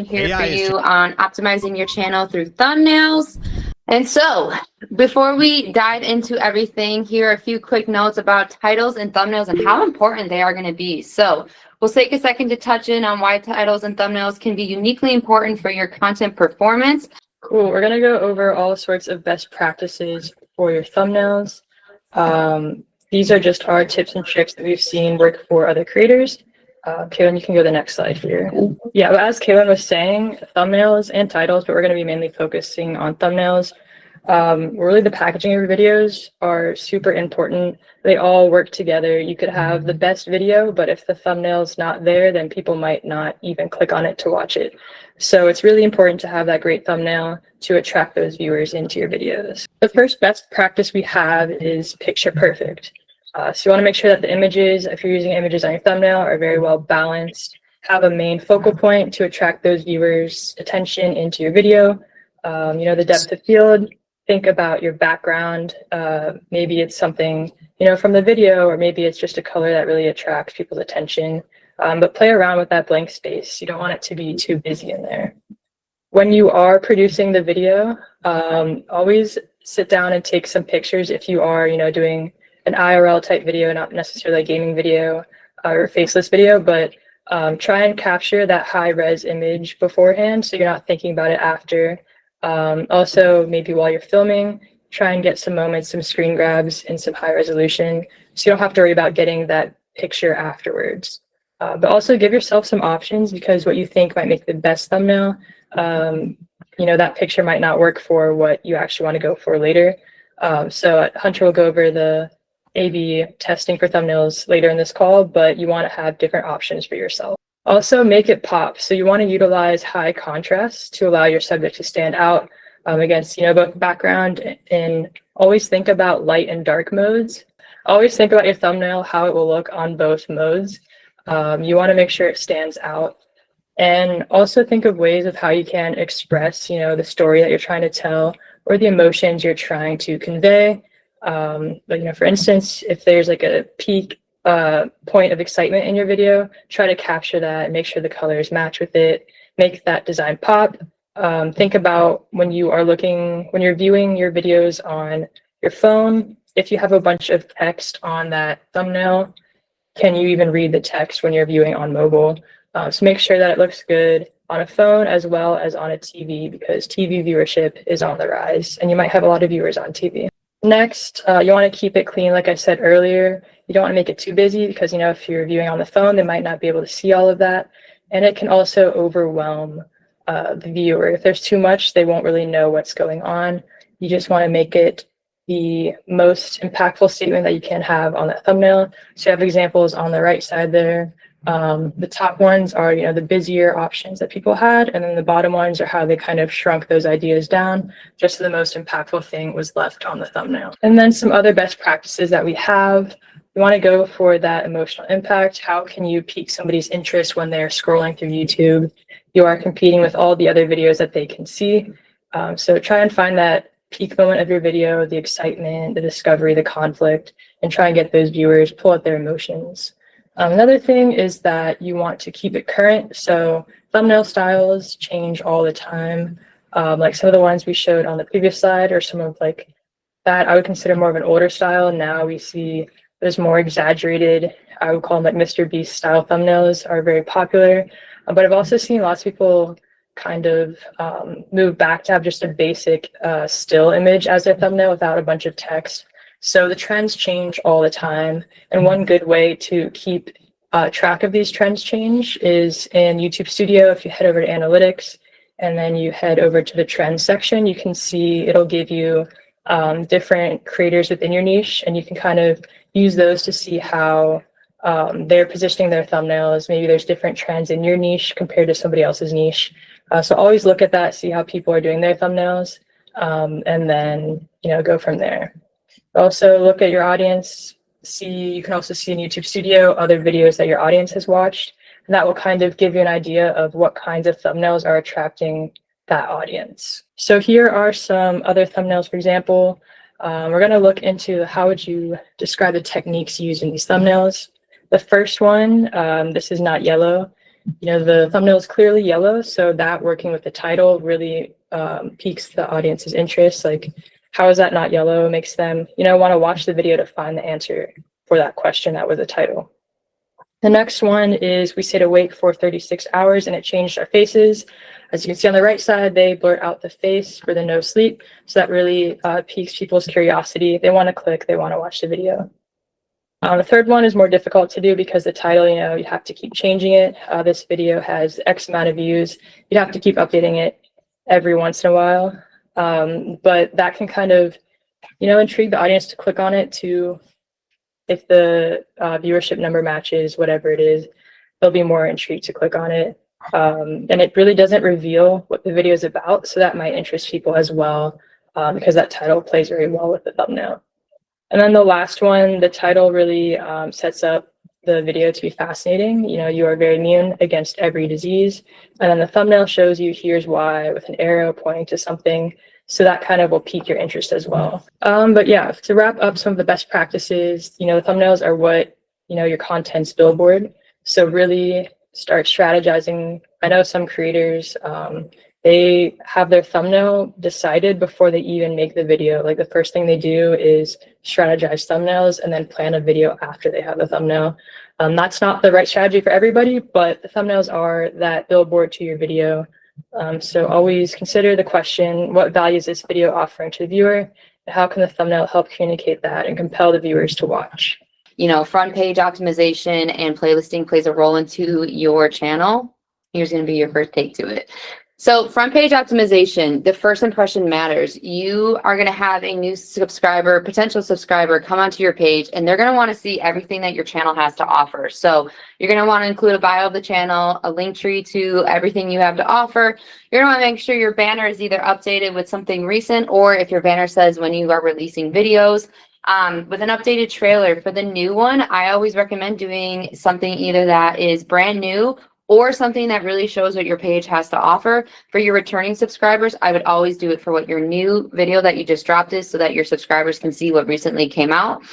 here for you on optimizing your channel through thumbnails. And so before we dive into everything, here are a few quick notes about titles and thumbnails and how important they are going to be. So we'll take a second to touch in on why titles and thumbnails can be uniquely important for your content performance. Cool. We're going to go over all sorts of best practices for your thumbnails. These are just our tips and tricks that we've seen work for other creators. Kaylin, you can go to the next slide here. Yeah, but as Kaylin was saying, thumbnails and titles, but we're going to be mainly focusing on thumbnails. Really, the packaging of your videos are super important. They all work together. You could have the best video, but if the thumbnail's not there, then people might not even click on it to watch it. So it's really important to have that great thumbnail to attract those viewers into your videos. The first best practice we have is picture perfect. So you want to make sure that the images, if you're using images on your thumbnail, are very well balanced. Have a main focal point to attract those viewers' attention into your video. The depth of field. Think about your background. Maybe it's something, from the video, or maybe it's just a color that really attracts people's attention. But play around with that blank space. You don't want it to be too busy in there. When you are producing the video, always sit down and take some pictures if you are, doing an IRL type video, not necessarily a gaming video or faceless video, but try and capture that high res image beforehand so you're not thinking about it after. Also, maybe while you're filming, try and get some moments, some screen grabs in some high resolution so you don't have to worry about getting that picture afterwards. But also give yourself some options, because what you think might make the best thumbnail, that picture might not work for what you actually want to go for later. So Hunter will go over the A/B testing for thumbnails later in this call, but you want to have different options for yourself. Also, make it pop. So you want to utilize high contrast to allow your subject to stand out against, both background, and always think about light and dark modes. Always think about your thumbnail, how it will look on both modes. You want to make sure it stands out. And also think of ways of how you can express, the story that you're trying to tell or the emotions you're trying to convey. For instance, if there's like a peak point of excitement in your video, try to capture that and make sure the colors match with it. Make that design pop. Think about when you're viewing your videos on your phone, if you have a bunch of text on that thumbnail, can you even read the text when you're viewing on mobile? So make sure that it looks good on a phone as well as on a TV, because TV viewership is on the rise and you might have a lot of viewers on TV. Next, you want to keep it clean. Like I said earlier, you don't want to make it too busy because, if you're viewing on the phone, they might not be able to see all of that. And it can also overwhelm the viewer. If there's too much, they won't really know what's going on. You just want to make it the most impactful statement that you can have on that thumbnail. So you have examples on the right side there. The top ones are, the busier options that people had, and then the bottom ones are how they kind of shrunk those ideas down, just so the most impactful thing was left on the thumbnail. And then some other best practices that we have. You want to go for that emotional impact. How can you pique somebody's interest when they're scrolling through YouTube? You are competing with all the other videos that they can see. So try and find that peak moment of your video, the excitement, the discovery, the conflict, and try and get those viewers, pull out their emotions. Another thing is that you want to keep it current. So thumbnail styles change all the time. Like some of the ones we showed on the previous slide are some of that I would consider more of an older style. Now we see there's more exaggerated, I would call them like Mr. Beast style thumbnails are very popular. But I've also seen lots of people kind of move back to have just a basic still image as their thumbnail without a bunch of text. So the trends change all the time. And one good way to keep track of these trends change is in YouTube Studio. If you head over to Analytics and then you head over to the Trends section, you can see it'll give you different creators within your niche, and you can kind of use those to see how they're positioning their thumbnails. Maybe there's different trends in your niche compared to somebody else's niche. So always look at that, see how people are doing their thumbnails, and then go from there. Also look at your audience. You can also see in YouTube Studio other videos that your audience has watched, and that will kind of give you an idea of what kinds of thumbnails are attracting that audience. So here are some other thumbnails, for example. We're going to look into how would you describe the techniques used in these thumbnails. The first one, this is not yellow. the thumbnail is clearly yellow, so that working with the title really piques the audience's interest. Like, how is that not yellow? It makes them, want to watch the video to find the answer for that question that was the title. The next one is we stayed awake for 36 hours and it changed our faces. As you can see on the right side, they blur out the face for the no sleep. So that really piques people's curiosity. They want to click, they want to watch the video. The third one is more difficult to do because the title, you have to keep changing it. This video has X amount of views. You have to keep updating it every once in a while. But that can kind of, intrigue the audience to click on it to, if the viewership number matches whatever it is, they'll be more intrigued to click on it. And it really doesn't reveal what the video is about. So that might interest people as well, because that title plays very well with the thumbnail. And then the last one, the title really sets up the video to be fascinating. You are very immune against every disease. And then the thumbnail shows you here's why with an arrow pointing to something. So that kind of will pique your interest as well. But yeah, to wrap up some of the best practices, the thumbnails are what, your content's billboard. So really start strategizing. I know some creators, they have their thumbnail decided before they even make the video. Like the first thing they do is strategize thumbnails and then plan a video after they have the thumbnail. That's not the right strategy for everybody, but the thumbnails are that billboard to your video. So always consider the question, what value is this video offering to the viewer? And how can the thumbnail help communicate that and compel the viewers to watch? Front page optimization and playlisting plays a role into your channel. Here's going to be your first take to it. So front page optimization, the first impression matters. You are going to have a new subscriber, potential subscriber come onto your page, and they're going to want to see everything that your channel has to offer. So you're going to want to include a bio of the channel, a link tree to everything you have to offer. You're going to want to make sure your banner is either updated with something recent, or if your banner says when you are releasing videos, with an updated trailer. For the new one, I always recommend doing something either that is brand new or something that really shows what your page has to offer. For your returning subscribers, I would always do it for what your new video that you just dropped is, so that your subscribers can see what recently came out.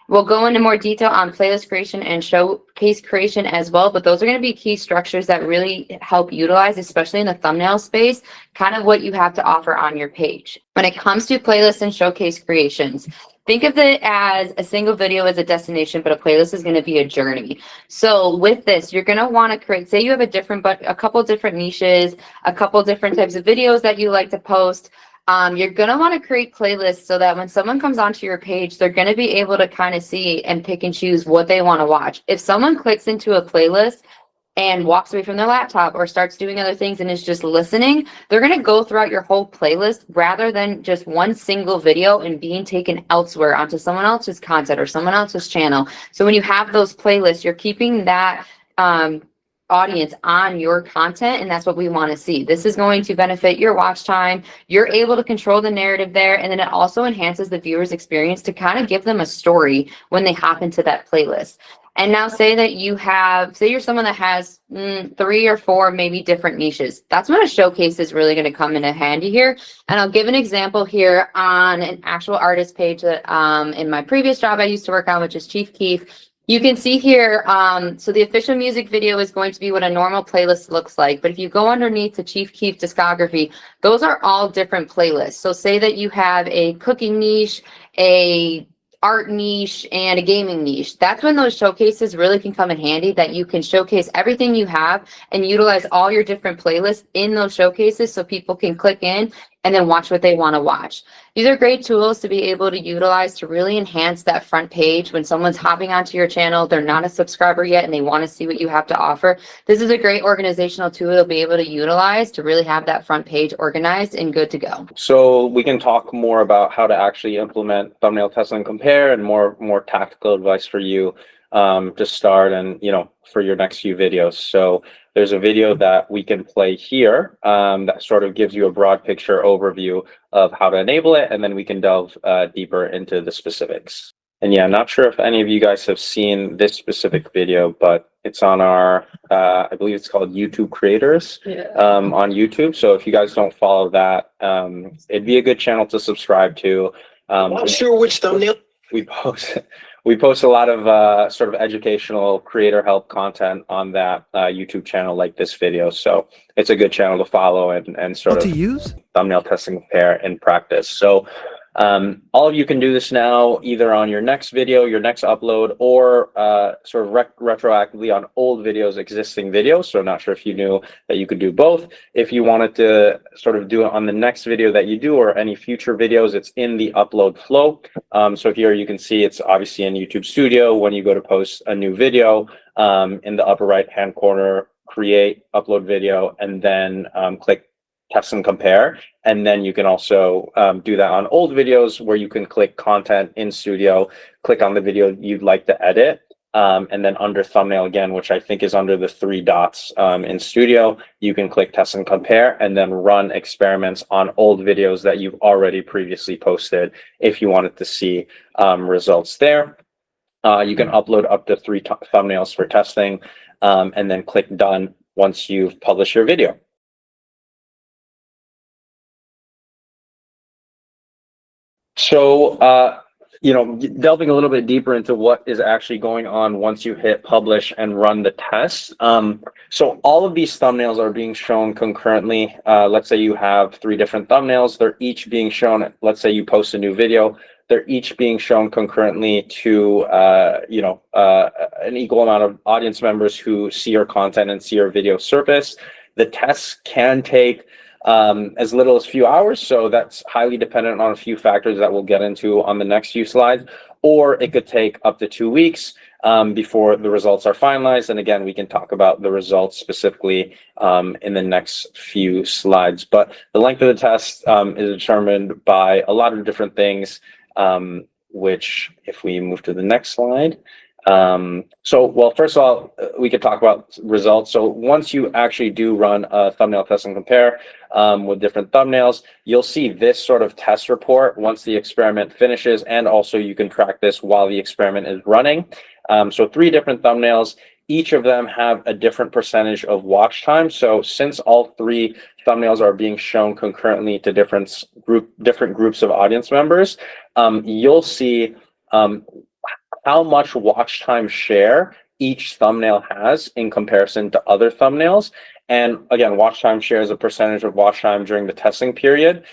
We'll go into more detail on playlist creation and showcase creation as well, but those are going to be key structures that really help utilize, especially in the thumbnail space, kind of what you have to offer on your page. When it comes to playlists and showcase creations, think of it as a single video as a destination, but a playlist is going to be a journey. So with this, you're going to want to create, say you have a couple different niches, a couple different types of videos that you like to post. You're going to want to create playlists so that when someone comes onto your page, they're going to be able to kind of see and pick and choose what they want to watch. If someone clicks into a playlist and walks away from their laptop or starts doing other things and is just listening, they're going to go throughout your whole playlist rather than just one single video and being taken elsewhere onto someone else's content or someone else's channel. So when you have those playlists, you're keeping that audience on your content, and that's what we want to see. This is going to benefit your watch time. You're able to control the narrative there, and then it also enhances the viewer's experience to kind of give them a story when they hop into that playlist. And now say you're someone that has 3 or 4 maybe different niches. That's when a showcase is really going to come into handy here. And I'll give an example here on an actual artist page that in my previous job I used to work on, which is Chief Keef. You can see here, so the official music video is going to be what a normal playlist looks like. But if you go underneath the Chief Keef discography, those are all different playlists. So say that you have a cooking niche, a art niche, and a gaming niche. That's when those showcases really can come in handy, that you can showcase everything you have and utilize all your different playlists in those showcases so people can click in and then watch what they want to watch. These are great tools to be able to utilize to really enhance that front page. When someone's hopping onto your channel, they're not a subscriber yet and they want to see what you have to offer. This is a great organizational tool to be able to utilize to really have that front page organized and good to go. So we can talk more about how to actually implement thumbnail test and compare, and more tactical advice for you to start and for your next few videos. So there's a video that we can play here that sort of gives you a broad picture overview of how to enable it, and then we can delve deeper into the specifics. And yeah, I'm not sure if any of you guys have seen this specific video, but it's on our, I believe it's called YouTube Creators on YouTube. So if you guys don't follow that, it'd be a good channel to subscribe to. I'm not sure which thumbnail. We we post a lot of sort of educational creator help content on that YouTube channel, like this video. So it's a good channel to follow and sort of use thumbnail test and compare in practice. So all of you can do this now, either on your next video, your next upload, or sort of retroactively on old videos, existing videos. So I'm not sure if you knew that you could do both. If you wanted to sort of do it on the next video that you do or any future videos, it's in the upload flow. So here you can see it's obviously in YouTube Studio. When you go to post a new video, in the upper right hand corner, create, upload video, and then click test and compare. And then you can also do that on old videos, where you can click content in Studio, click on the video you'd like to edit, and then under thumbnail again, which I think is under the 3 dots in Studio, you can click test and compare, and then run experiments on old videos that you've already previously posted if you wanted to see results there. You can upload up to 3 thumbnails for testing, and then click done once you've published your video. So, delving a little bit deeper into what is actually going on once you hit publish and run the test. So all of these thumbnails are being shown concurrently. Let's say you have 3 different thumbnails. They're each being shown. Let's say you post a new video. They're each being shown concurrently to, an equal amount of audience members who see your content and see your video surface. The tests can take as little as a few hours. So that's highly dependent on a few factors that we'll get into on the next few slides, or it could take up to 2 weeks before the results are finalized. And again, we can talk about the results specifically in the next few slides. But the length of the test is determined by a lot of different things, which if we move to the next slide. Well, first of all, we could talk about results. So once you actually do run a thumbnail test and compare with different thumbnails, you'll see this sort of test report once the experiment finishes, and also you can track this while the experiment is running. So 3 different thumbnails, each of them have a different percentage of watch time. So since all 3 thumbnails are being shown concurrently to different groups of audience members, you'll see how much watch time share each thumbnail has in comparison to other thumbnails. And again, watch time share is a percentage of watch time during the testing period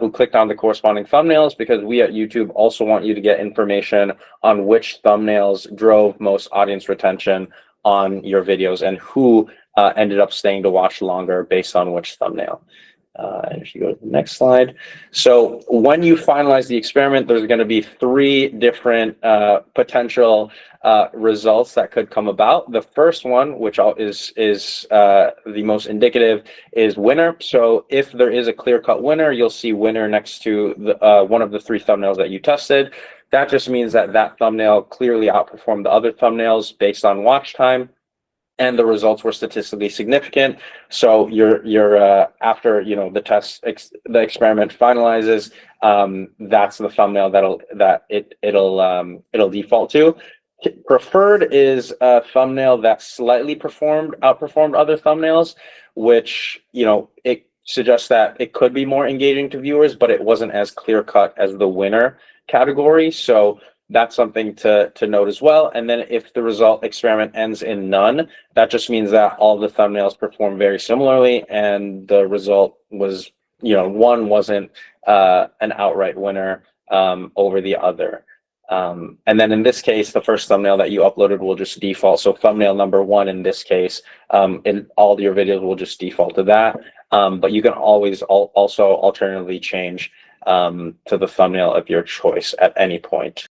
who clicked on the corresponding thumbnails, because we at YouTube also want you to get information on which thumbnails drove most audience retention on your videos and who ended up staying to watch longer based on which thumbnail. And if you go to the next slide. So when you finalize the experiment, there's going to be 3 different potential results that could come about. The first one, which is the most indicative, is winner. So if there is a clear-cut winner, you'll see winner next to the, one of the 3 thumbnails that you tested. That just means that that thumbnail clearly outperformed the other thumbnails based on watch time, and the results were statistically significant. So you're after the experiment finalizes, that's the thumbnail it'll default to. Preferred is a thumbnail that slightly outperformed other thumbnails, which it suggests that it could be more engaging to viewers, but it wasn't as clear cut as the winner category. So that's something to note as well. And then if the result experiment ends in none, that just means that all the thumbnails perform very similarly, and the result was, one wasn't an outright winner over the other. And then in this case, the first thumbnail that you uploaded will just default. So thumbnail number 1 in this case, in all your videos will just default to that. But you can always also alternatively change to the thumbnail of your choice at any point.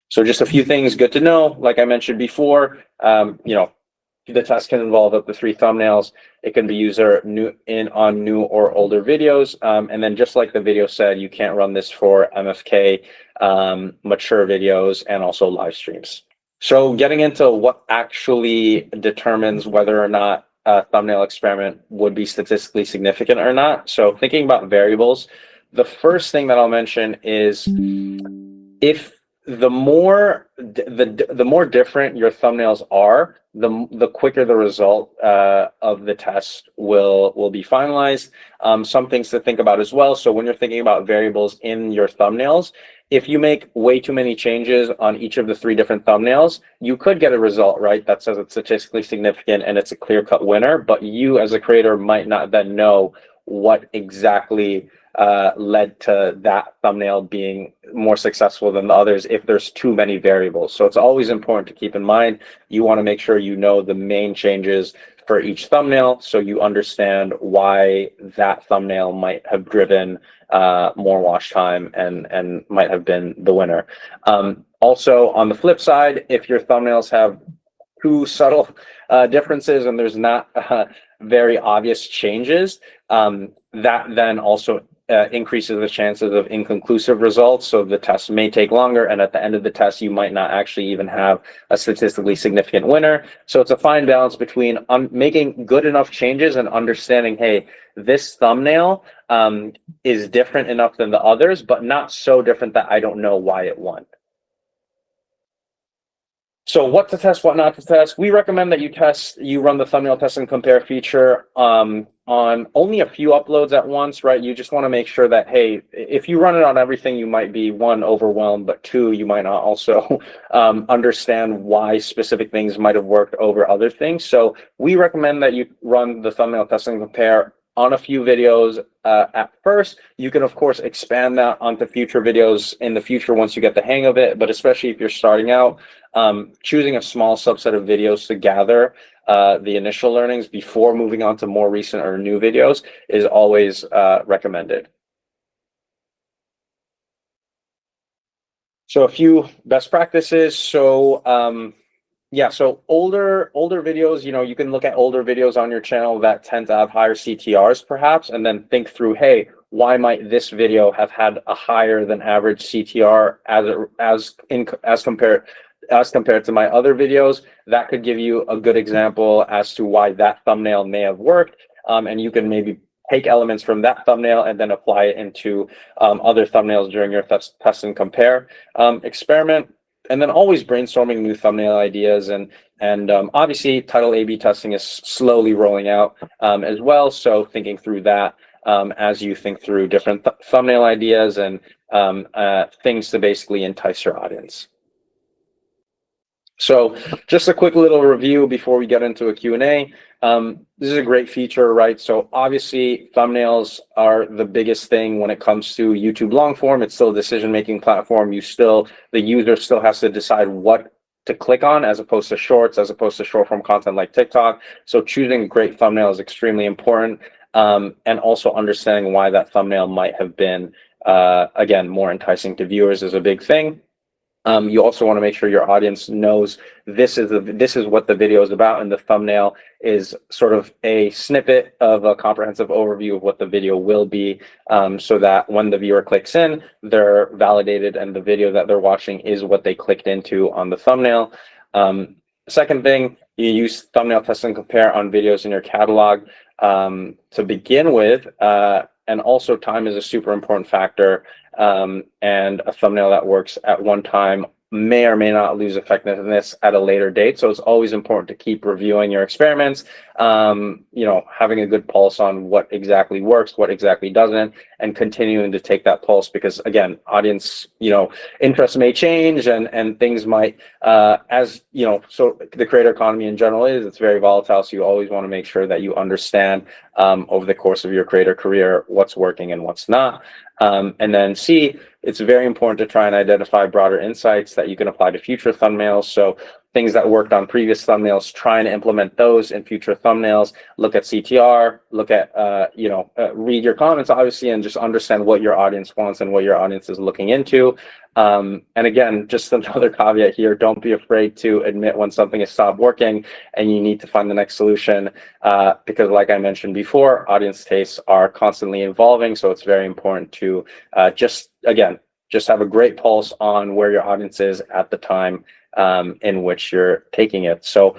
So just a few things good to know. Like I mentioned before, the test can involve up to 3 thumbnails. It can be used on new or older videos. And then just like the video said, you can't run this for MFK, mature videos, and also live streams. So getting into what actually determines whether or not a thumbnail experiment would be statistically significant or not. So thinking about variables, the first thing that I'll mention is if the more the more different your thumbnails are, the quicker the result of the test will be finalized. Some things to think about as well. So when you're thinking about variables in your thumbnails, if you make way too many changes on each of the 3 different thumbnails, you could get a result, right, that says it's statistically significant and it's a clear-cut winner, but you as a creator might not then know what exactly led to that thumbnail being more successful than the others if there's too many variables. So it's always important to keep in mind, you want to make sure you know the main changes for each thumbnail so you understand why that thumbnail might have driven more watch time and might have been the winner. Also, on the flip side, if your thumbnails have too subtle differences and there's not very obvious changes, that then also increases the chances of inconclusive results. So the test may take longer, and at the end of the test, you might not actually even have a statistically significant winner. So it's a fine balance between making good enough changes and understanding, hey, this thumbnail is different enough than the others, but not so different that I don't know why it won. So what to test, what not to test. We recommend that you run the thumbnail test and compare feature on only a few uploads at once, right? You just want to make sure that, hey, if you run it on everything, you might be 1, overwhelmed, but 2, you might not also understand why specific things might have worked over other things. So we recommend that you run the thumbnail test and compare on a few videos at first. You can of course expand that onto future videos in the future once you get the hang of it, but especially if you're starting out, choosing a small subset of videos to gather the initial learnings before moving on to more recent or new videos is always recommended. So a few best practices. So yeah, so older videos, you can look at older videos on your channel that tend to have higher CTRs perhaps, and then think through, hey, why might this video have had a higher than average CTR as compared to my other videos? That could give you a good example as to why that thumbnail may have worked, and you can maybe take elements from that thumbnail and then apply it into other thumbnails during your test and compare experiment. And then always brainstorming new thumbnail ideas, and obviously title A/B testing is slowly rolling out as well. So thinking through that as you think through different thumbnail ideas and things to basically entice your audience. So just a quick little review before we get into a Q&A. This is a great feature, right? So obviously thumbnails are the biggest thing when it comes to YouTube long form. It's still a decision-making platform. The user still has to decide what to click on as opposed to shorts, as opposed to short form content like TikTok. So choosing a great thumbnail is extremely important. And also understanding why that thumbnail might have been, again, more enticing to viewers is a big thing. You also want to make sure your audience knows this is what the video is about, and the thumbnail is sort of a snippet of a comprehensive overview of what the video will be, so that when the viewer clicks in, they're validated and the video that they're watching is what they clicked into on the thumbnail. Second thing, you use thumbnail test and compare on videos in your catalog to begin with, and also time is a super important factor. And a thumbnail that works at one time may or may not lose effectiveness at a later date. So it's always important to keep reviewing your experiments, having a good pulse on what exactly works, what exactly doesn't, and continuing to take that pulse, because again, audience, interests may change and things might, so the creator economy in general it's very volatile. So you always want to make sure that you understand over the course of your creator career what's working and what's not. And then C, it's very important to try and identify broader insights that you can apply to future thumbnails. So things that worked on previous thumbnails, try and implement those in future thumbnails. Look at CTR, look at, read your comments, obviously, and just understand what your audience wants and what your audience is looking into. And again, just another caveat here, don't be afraid to admit when something has stopped working and you need to find the next solution, because like I mentioned before, audience tastes are constantly evolving. So it's very important to just have a great pulse on where your audience is at the time in which you're taking it. So